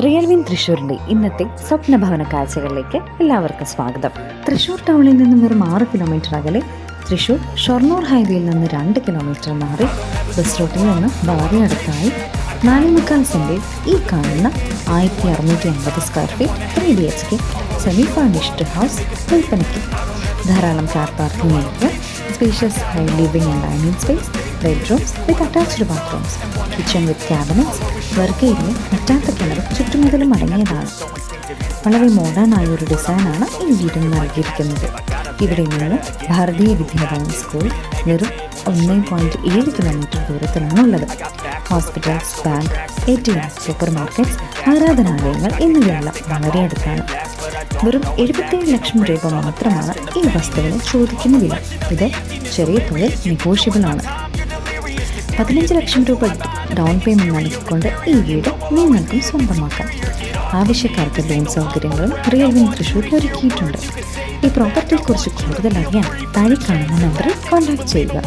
Real win തൃശ്ശൂരിൻ്റെ ഇന്നത്തെ സ്വപ്നഭവന കാഴ്ചകളിലേക്ക് എല്ലാവർക്കും സ്വാഗതം. തൃശ്ശൂർ ടൗണിൽ നിന്നും വെറും 6 കിലോമീറ്റർ അകലെ, തൃശ്ശൂർ ഷൊർണൂർ ഹൈവേയിൽ നിന്ന് 2 കിലോമീറ്റർ മാറി, ബസ് റൂട്ടിൽ നിന്ന് വളരെ അടുത്തായി 4.25 സെൻറ്റിൽ ഈ കാണുന്ന 1650 square feet 3 BHK semi furnished house വിൽപ്പനയ്ക്ക്. ധാരാളം car parking area, spacious high living and dining space, bedrooms with attached bathrooms, kitchen with cabinets, work area, പറ്റാത്ത കിണറും ചുറ്റുമുതലും അടങ്ങിയതാണ്. വളരെ മോഡേൺ ആയ ഒരു ഡിസൈനാണ് ഈ വീടിന് നൽകിയിരിക്കുന്നത്. ഇവിടെ നിന്ന് ഭാരതീയ വിദ്യാഭവൻ സ്കൂൾ വെറും 1.7 കിലോമീറ്റർ ദൂരത്തിലാണുള്ളത്. Hospitals, bank, ATM, super markets, ആരാധനാലയങ്ങൾ എന്നിവയെല്ലാം വളരെ അടുത്താണ്. വെറും 77 ലക്ഷം രൂപ മാത്രമാണ് ഈ വസ്തുവിന് ചോദിക്കുന്ന വില. ഇത് ചെറിയ തുക നെഗോഷ്യബിൾ ആണ്. 15 ലക്ഷം രൂപ ഡൗൺ പേയ്മെൻറ്റ് നൽകിക്കൊണ്ട് ഈ വീട് നിങ്ങൾക്കും സ്വന്തമാക്കാം. ആവശ്യക്കാർക്ക് ലോൺ സൗകര്യങ്ങളും റിയൽ വിൻ തൃശ്ശൂരിൽ ഒരുക്കിയിട്ടുണ്ട്. ഈ പ്രോപ്പർട്ടിയെക്കുറിച്ച് കൂടുതൽ അറിയാൻ താഴെ കാണുന്ന നമ്പറിൽ കോൺടാക്ട് ചെയ്യുക.